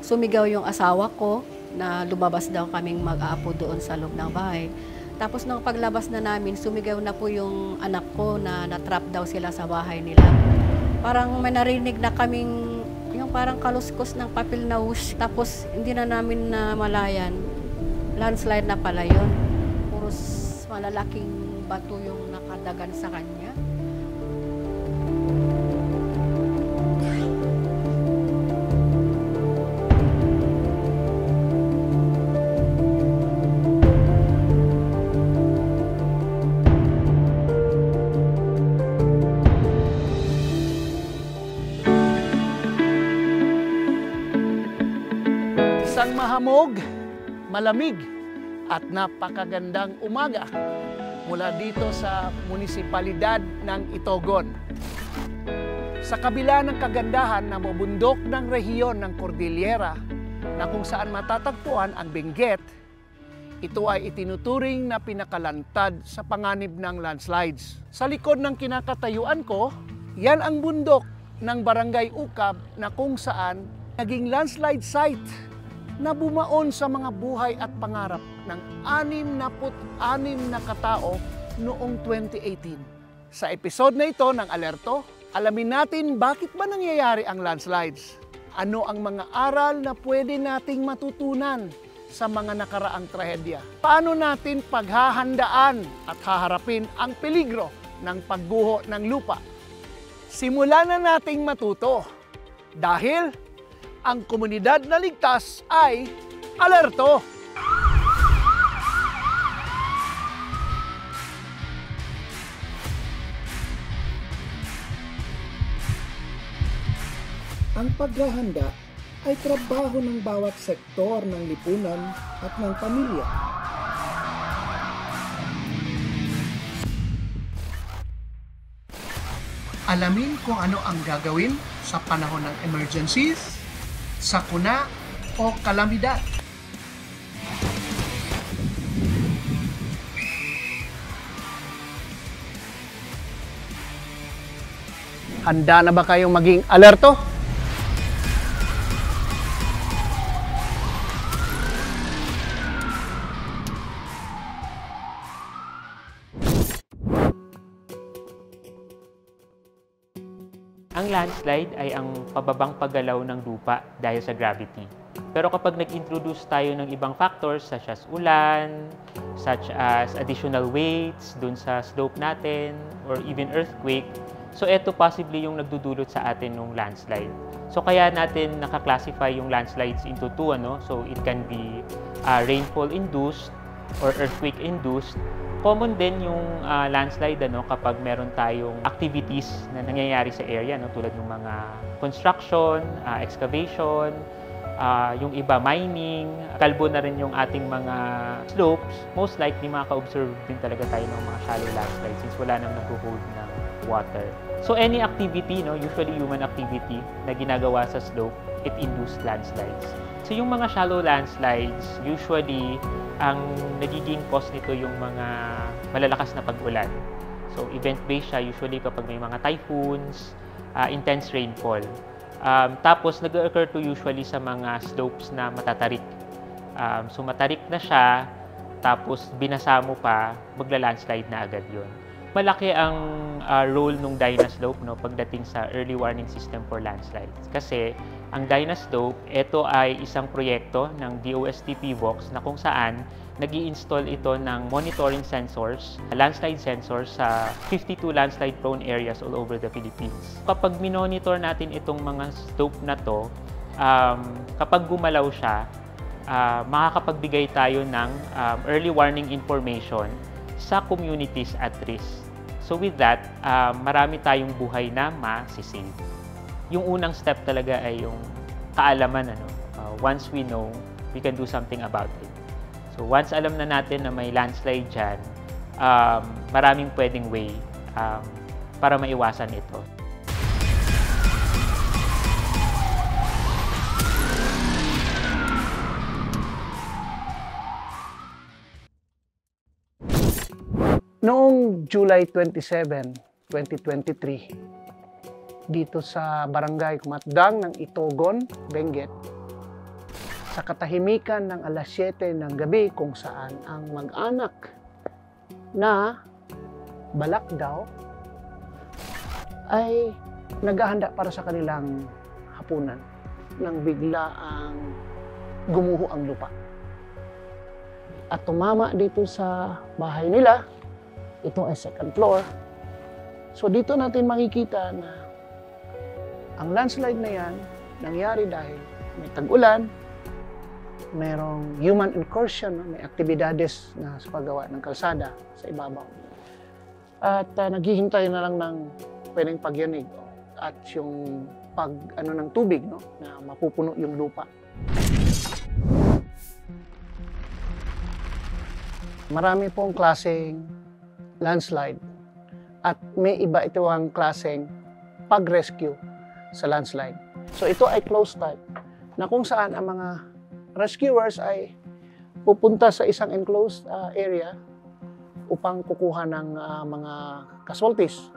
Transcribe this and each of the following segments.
sumigaw yung asawa ko na lumabas daw kaming mag-aapo doon sa loob ng bahay. Tapos nung paglabas na namin, sumigaw na po yung anak ko na natrap daw sila sa bahay nila. Parang may narinig na kaming yung parang kaluskos ng papel na whoosh. Tapos hindi na namin na malayan. Landslide na pala yun. Puros malalaking bato yung nakadagan sa kanya. Isang mahamog, malamig at napakagandang umaga mula dito sa munisipalidad ng Itogon. Sa kabila ng kagandahan na mabundok ng rehiyon ng Cordillera na kung saan matatagpuan ang Benguet, ito ay itinuturing na pinakalantad sa panganib ng landslides. Sa likod ng kinakatayuan ko, yan ang bundok ng Barangay Ukab na kung saan naging landslide site na bumaon sa mga buhay at pangarap ng 66 na katao noong 2018. Sa episode na ito ng Alerto, alamin natin bakit ba nangyayari ang landslides? Ano ang mga aral na pwede nating matutunan sa mga nakaraang trahedya? Paano natin paghahandaan at haharapin ang peligro ng pagguho ng lupa? Simulan na nating matuto dahil ang komunidad na ligtas ay alerto! Ang paghahanda ay trabaho ng bawat sektor ng lipunan at ng pamilya. Alamin kung ano ang gagawin sa panahon ng emergencies, sakuna o kalamidad. Handa na ba kayong maging alerto? Ang landslide ay ang pababang paggalaw ng lupa dahil sa gravity. Pero kapag nag-introduce tayo ng ibang factors such as ulan, such as additional weights dun sa slope natin, or even earthquake, so ito possibly yung nagdudulot sa atin ng landslide. So kaya natin nakaklasify yung landslides into two, So it can be rainfall-induced or earthquake-induced. Common din yung landslide kapag meron tayong activities na nangyayari sa area, tulad ng mga construction, excavation, yung iba mining, kalbo na rin yung ating mga slopes. Most likely makaka-observe din talaga tayo ng mga shallow landslides since wala nang nag-hold ng water. So any activity, usually human activity na ginagawa sa slope, it induced landslides. So yung mga shallow landslides, usually ang nagiging cause nito yung mga malalakas na pag-ulan. So event-based siya usually kapag may mga typhoons, intense rainfall. Tapos nag-occur to usually sa mga slopes na matatarik. So matarik na siya, tapos binasa mo pa, magla-landslide na agad yun. Malaki ang role ng Dynaslope pagdating sa early warning system for landslides. Kasi ang Dynaslope, ito ay isang proyekto ng DOST PVOX na kung saan nag-i-install ito ng monitoring sensors, landslide sensors sa 52 landslide-prone areas all over the Philippines. Kapag minonitor natin itong mga slope na to, kapag gumalaw siya, makakapagbigay tayo ng early warning information sa communities at risk. So with that, marami tayong buhay na masisave. Yung unang step talaga ay yung kaalaman. Once we know, we can do something about it. So once alam na natin na may landslide dyan, maraming pwedeng way para maiwasan ito. Noong July 27, 2023, dito sa Barangay Kumatdang ng Itogon, Benguet, sa katahimikan ng alas 7 ng gabi kung saan ang mag-anak na balak daw ay naghahanda para sa kanilang hapunan nang bigla ang gumuho ang lupa. At tumama dito sa bahay nila, ito ay second floor. So dito natin makikita na ang landslide na yan nangyari dahil may tag-ulan, mayroong human incursion, may aktibidades na sa paggawa ng kalsada sa ibabaw. At naghihintay na lang ng pwedeng pagyanig at yung ng tubig, no, na mapupuno yung lupa. Marami pong klaseng landslide at may iba ito ang klaseng pag-rescue sa landslide. So ito ay close type na kung saan ang mga rescuers ay pupunta sa isang enclosed area upang kukuha ng mga casualties.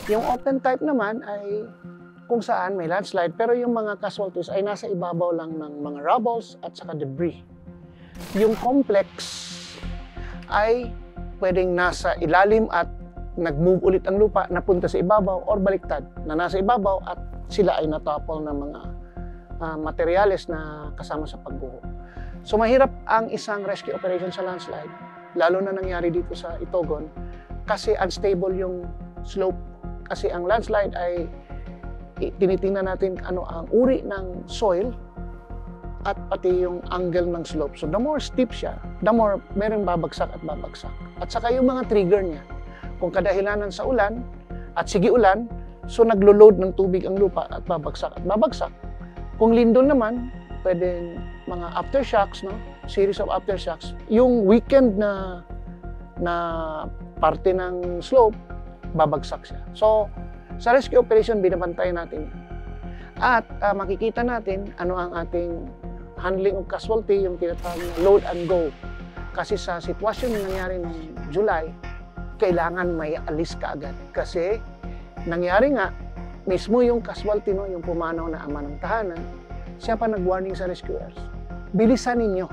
Yung open type naman ay kung saan may landslide pero yung mga casualties ay nasa ibabaw lang ng mga rubbles at saka debris. Yung complex ay pwedeng nasa ilalim at nag-move ulit ang lupa, napunta sa ibabaw or baliktad na nasa ibabaw at sila ay natopple ng mga materyales na kasama sa pagguho. So mahirap ang isang rescue operation sa landslide, lalo na nangyari dito sa Itogon kasi unstable yung slope. Kasi ang landslide ay tinitingnan natin ano ang uri ng soil at pati yung angle ng slope. So the more steep siya, the more merong babagsak at babagsak. At saka yung mga trigger niya, kung kadahilanan sa ulan at sige ulan, so naglo-load ng tubig ang lupa at babagsak at babagsak. Kung lindol naman, pwedeng mga aftershocks, no? Series of aftershocks. Yung weekend na parte ng slope, babagsak siya. So, sa rescue operation, binabantayan natin. At makikita natin ano ang ating handling of casualty, yung tinatawag na load and go. Kasi sa sitwasyon na nangyari noong July, kailangan may alis ka agad. Kasi nangyari nga, mismo yung casualty, no, yung pumanaw na ama ng tahanan, siya pa nag-warning sa rescuers. Bilisan ninyo.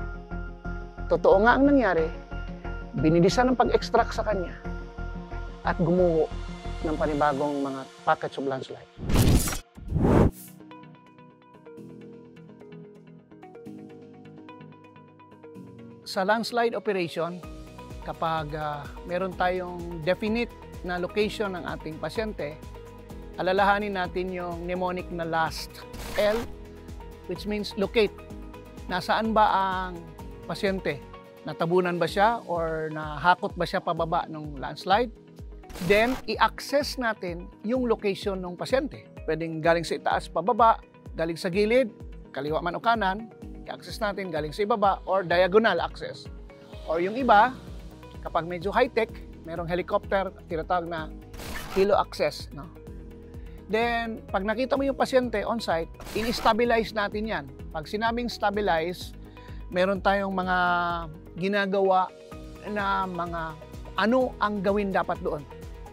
Totoo nga ang nangyari, binilisan ng pag-extract sa kanya at gumuho ng panibagong mga packets of landslide. Sa landslide operation, kapag meron tayong definite na location ng ating pasyente, alalahanin natin yung mnemonic na last L, which means locate. Nasaan ba ang pasyente? Natabunan ba siya or nahakot ba siya pababa ng landslide? Then, i-access natin yung location ng pasyente. Pwedeng galing sa itaas pababa, galing sa gilid, kaliwa man o kanan, i-access natin galing sa ibaba or diagonal access. Or yung iba, kapag medyo high-tech, merong helicopter, tinatawag na helo access. No? Then, pag nakita mo yung pasyente on-site, in-stabilize natin yan. Pag sinabing stabilize, meron tayong mga ginagawa na mga ano ang gawin dapat doon.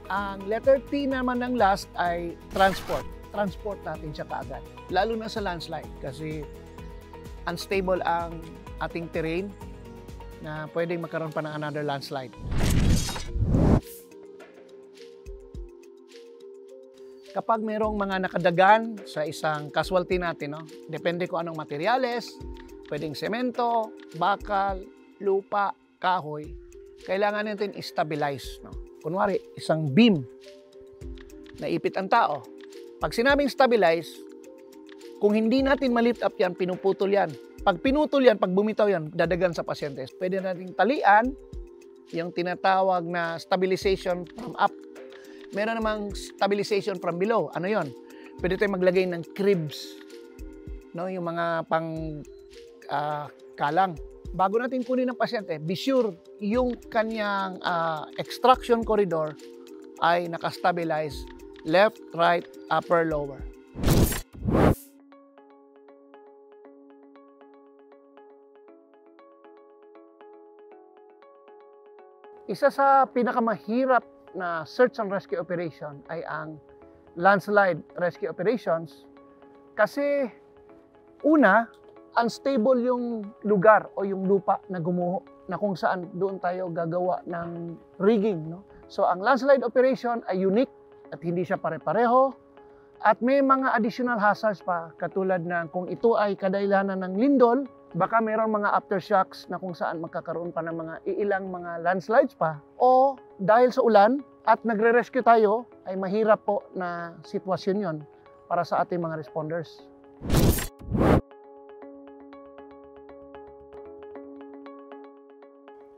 Ang letter T naman ng last ay transport. Transport natin siya kaagad. Lalo na sa landslide kasi unstable ang ating terrain na pwedeng magkaroon pa ng another landslide. Kapag merong mga nakadagan sa isang casualty natin, no? Depende kung anong materyales, pwedeng semento, bakal, lupa, kahoy, kailangan natin i-stabilize. No? Kunwari, isang beam, naipit ang tao. Pag sinabing stabilize, kung hindi natin ma-lift up yan, pinuputol yan. Pag pinutol yan, pag bumitaw yan, dadagan sa pasyente. Pwede nating talian yung tinatawag na stabilization from up. Meron namang stabilization from below. Ano yon? Pwede tayong maglagay ng cribs, no? Yung mga pang kalang. Bago natin kunin ng pasyente, be sure yung kanyang extraction corridor ay nakastabilize left, right, upper, lower. Isa sa pinakamahirap na search and rescue operation ay ang landslide rescue operations kasi una, unstable yung lugar o yung lupa na gumuho, na kung saan doon tayo gagawa ng rigging. No? So ang landslide operation ay unique at hindi siya pare-pareho. At may mga additional hazards pa, katulad na kung ito ay kadahilanan ng lindol, baka mayroong mga aftershocks na kung saan magkakaroon pa ng mga iilang mga landslides pa. O dahil sa ulan at nagre-rescue tayo, ay mahirap po na sitwasyon yon para sa ating mga responders.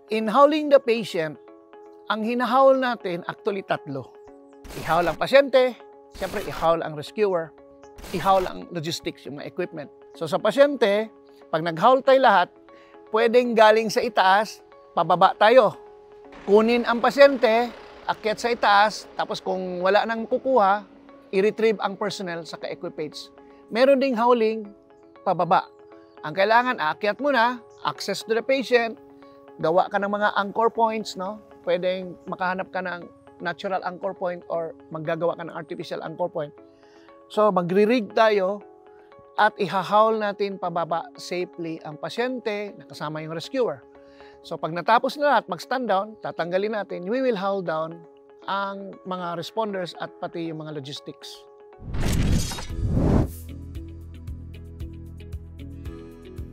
In hauling the patient, ang hinahaul natin actually tatlo. Ihaul ang pasyente, siyempre, ihaul ang rescuer, ihaul ang logistics, yung mga equipment. So sa pasyente, pag nag-haul tayo lahat, pwedeng galing sa itaas, pababa tayo. Kunin ang pasyente, akyat sa itaas, tapos kung wala nang kukuha, i-retrieve ang personnel sa ka-equipage. Meron ding hauling, pababa. Ang kailangan, aakyat muna, access to the patient, gawa ka ng mga anchor points, no? Pwedeng makahanap ka ng natural anchor point or maggagawa ka ng artificial anchor point. So magre-rig tayo at ihahaul natin pababa safely ang pasyente na kasama yung rescuer. So pag natapos na lahat, mag-stand down, tatanggalin natin, we will haul down ang mga responders at pati yung mga logistics.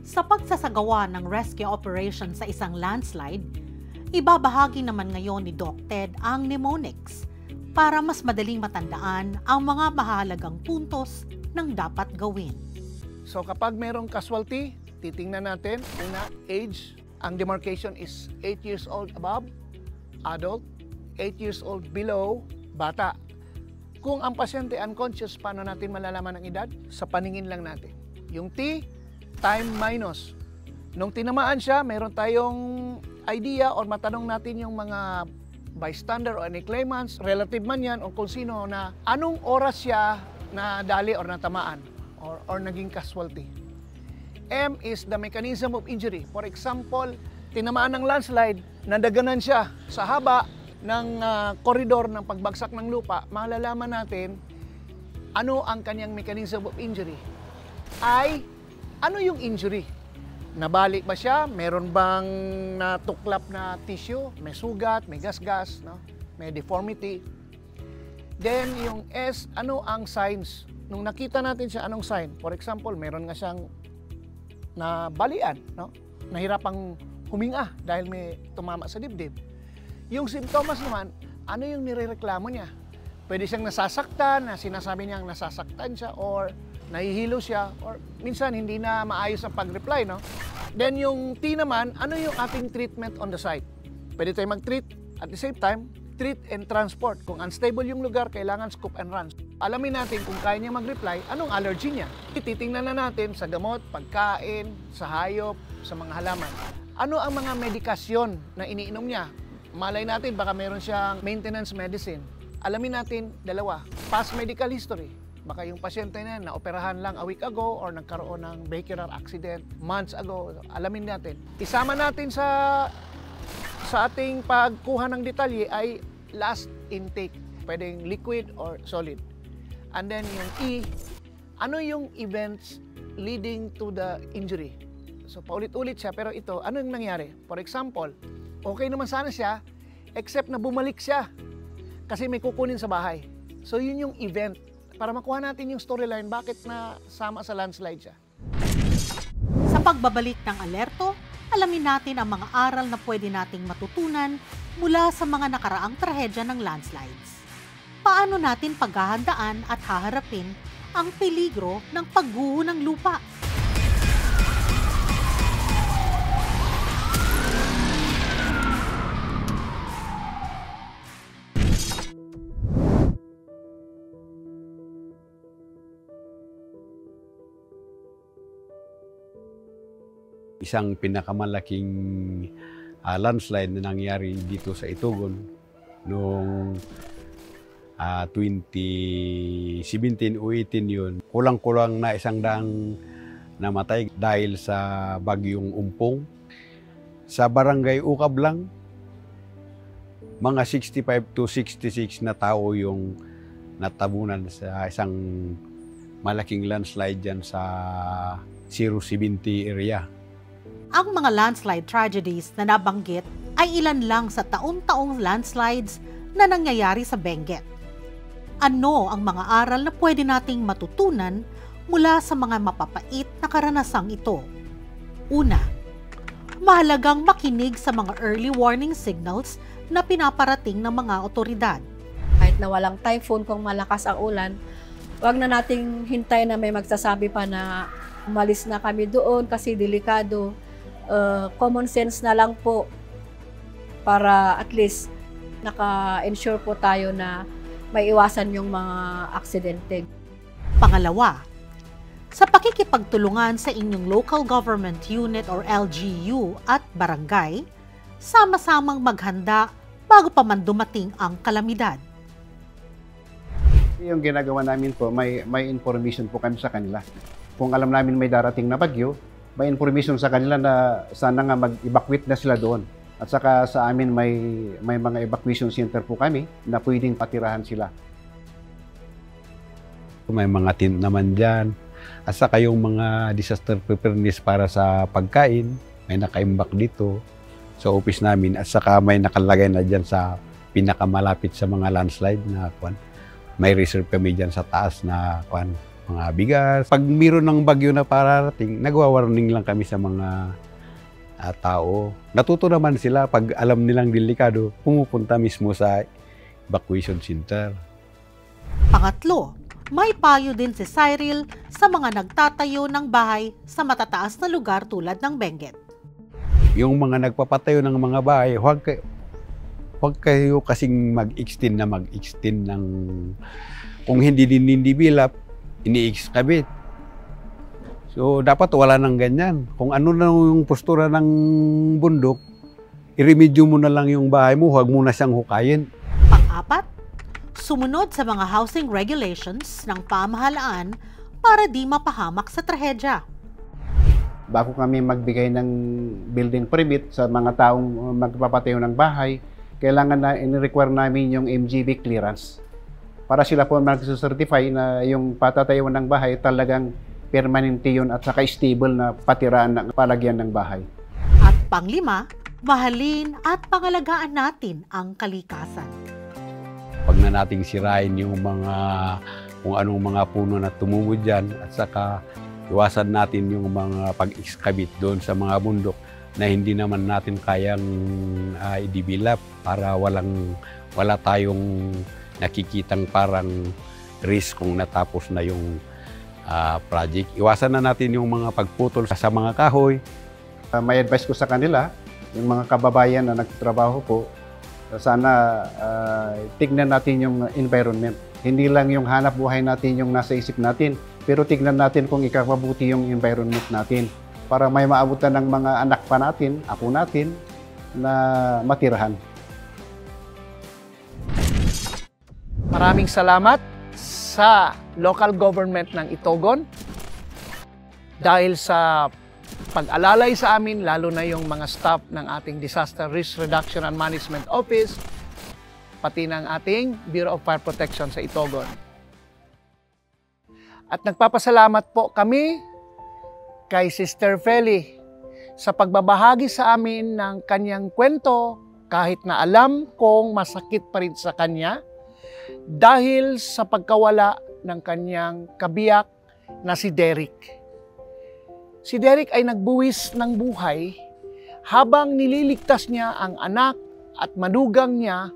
Sa pagsasagawa ng rescue operation sa isang landslide, ibabahagi naman ngayon ni Doc Ted ang mnemonics para mas madaling matandaan ang mga mahalagang puntos ng dapat gawin. So kapag mayroong casualty, titingnan natin, una, age. Ang demarcation is 8 years old above, adult, 8 years old below, bata. Kung ang pasyente unconscious, paano natin malalaman ang edad? Sa paningin lang natin. Yung T, time minus. Nung tinamaan siya, meron tayong idea or matanong natin yung mga bystander o any claimants, relative man yan o kung sino, na anong oras siya na dali or natamaan or naging casualty. M is the mechanism of injury. For example, tinamaan ng landslide, nadaganan siya sa haba ng koridor ng pagbagsak ng lupa, malalaman natin ano ang kanyang mechanism of injury. I, ano yung injury? Nabali ba siya? Meron bang natuklap na tissue? May sugat, may gasgas, no? May deformity. Then yung S, ano ang signs? Nung nakita natin siya, anong sign? For example, meron nga siyang nabalian, no? Nahirapang huminga dahil may tumama sa dibdib. Yung symptoms naman, ano yung nirereklamo niya? Pwede siyang nasasaktan, na sinasabi niyang nasasaktan siya, or nahihilo siya, or minsan hindi na maayos ang pag-reply, no? Then yung T naman, ano yung ating treatment on the site? Pwede tayo mag-treat, at the same time, treat and transport. Kung unstable yung lugar, kailangan scoop and run. Alamin natin kung kaya niya mag-reply, anong allergy niya. Titingnan na natin sa gamot, pagkain, sa hayop, sa mga halaman. Ano ang mga medikasyon na iniinom niya? Malay natin, baka meron siyang maintenance medicine. Alamin natin, dalawa, past medical history. Baka yung pasyente na yan, naoperahan lang a week ago or nagkaroon ng vehicular accident months ago. Alamin natin. Isama natin sa ating pagkuha ng detalye ay last intake. Pwedeng liquid or solid. And then yung E, ano yung events leading to the injury? So paulit-ulit siya, pero ito, ano yung nangyari? For example, okay naman sana siya, except na bumalik siya kasi may kukunin sa bahay. So yun yung event. Para makuha natin yung storyline, bakit na sama sa landslide siya. Sa pagbabalik ng alerto, alamin natin ang mga aral na pwede nating matutunan mula sa mga nakaraang trahedya ng landslides. Paano natin paghahandaan at haharapin ang peligro ng pagguho ng lupa? Isang pinakamalaking landslide na nangyari dito sa Itugon noong 2017 o 18 yun. Kulang-kulang na 100 namatay dahil sa bagyong Umpong. Sa barangay Ukab lang, mga 65 to 66 na tao yung natabunan sa isang malaking landslide dyan sa 070 area. Ang mga landslide tragedies na nabanggit ay ilan lang sa taon-taong landslides na nangyayari sa Benguet. Ano ang mga aral na pwede nating matutunan mula sa mga mapapait na karanasang ito? Una, mahalagang makinig sa mga early warning signals na pinaparating ng mga otoridad. Kahit na walang typhoon, kung malakas ang ulan, wag na nating hintay na may magsasabi pa na umalis na kami doon kasi delikado. Common sense na lang po para at least naka-ensure po tayo na may iwasan yung mga aksidente. Pangalawa, sa pakikipagtulungan sa inyong local government unit or LGU at barangay, sama-samang maghanda bago pa man dumating ang kalamidad. Yung ginagawa namin po, may information po kami sa kanila. Kung alam namin may darating na bagyo, may information sa kanila na sana nga mag-evacuate na sila doon. At saka sa amin may mga evacuation center po kami na pwedeng patirahan sila. May mga tent naman dyan. At saka yung mga disaster preparedness para sa pagkain, may nakaimbak dito sa office namin. At saka may nakalagay na dyan sa pinakamalapit sa mga landslide na kwan. May reserve kami dyan sa taas na kwan, mga bigas. Pag mayroon ng bagyo na parating, nagwa-warning lang kami sa mga tao. Natuto naman sila pag alam nilang delikado, pumupunta mismo sa evacuation center. Pangatlo, may payo din si Cyril sa mga nagtatayo ng bahay sa matataas na lugar tulad ng Benguet. Yung mga nagpapatayo ng mga bahay, huwag kayo kasing mag-extend ng kung hindi din bilap, ini-excavate. So, dapat wala nang ganyan. Kung ano na yung postura ng bundok, i-remedyo mo na lang yung bahay mo, huwag mo na siyang hukayin. Pang-apat, sumunod sa mga housing regulations ng pamahalaan para di mapahamak sa trahedya. Bago kami magbigay ng building permit sa mga taong magpapatayo ng bahay, kailangan na in-require namin yung MGB clearance para sila po mag-certify na yung patatayuan ng bahay talagang permanente yun at saka stable na patiraan ng palagyan ng bahay. At panglima, mahalin at pangalagaan natin ang kalikasan. Pag na nating sirain yung mga kung anong mga puno na tumubo dyan at saka iwasan natin yung mga pag-excavate doon sa mga bundok na hindi naman natin kayang i-develop para wala tayong nakikitang parang risk kung natapos na yung project. Iwasan na natin yung mga pagputol sa mga kahoy. May advice ko sa kanila, yung mga kababayan na nagtatrabaho po, sana tignan natin yung environment. Hindi lang yung hanap buhay natin yung nasa isip natin, pero tignan natin kung ikapabuti yung environment natin para may maabutan ng mga anak pa natin, apo natin, na matirahan. Maraming salamat sa local government ng Itogon dahil sa pag-alalay sa amin, lalo na yung mga staff ng ating Disaster Risk Reduction and Management Office, pati ng ating Bureau of Fire Protection sa Itogon. At nagpapasalamat po kami kay Sister Feli sa pagbabahagi sa amin ng kanyang kwento kahit na alam kong masakit pa rin sa kanya dahil sa pagkawala ng kanyang kabiyak na si Derek. Si Derek ay nagbuwis ng buhay habang nililigtas niya ang anak at manugang niya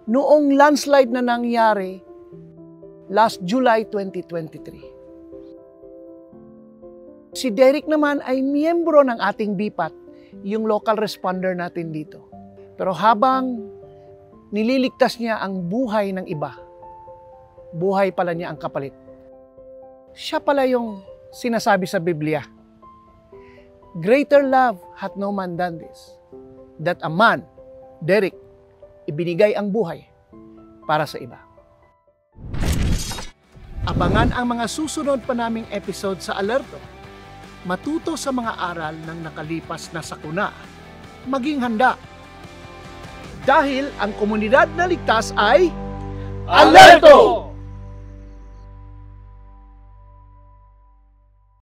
noong landslide na nangyari last July 2023. Si Derek naman ay miyembro ng ating BPAT, yung local responder natin dito. Pero habang nililigtas niya ang buhay ng iba, buhay pala niya ang kapalit. Siya pala yung sinasabi sa Biblia, "Greater love hath no man than this, that a man, Derek, ibinigay ang buhay para sa iba." Abangan ang mga susunod pa naming episode sa Alerto. Matuto sa mga aral ng nakalipas na sakuna. Maging handa. Dahil ang komunidad na ligtas ay Alerto!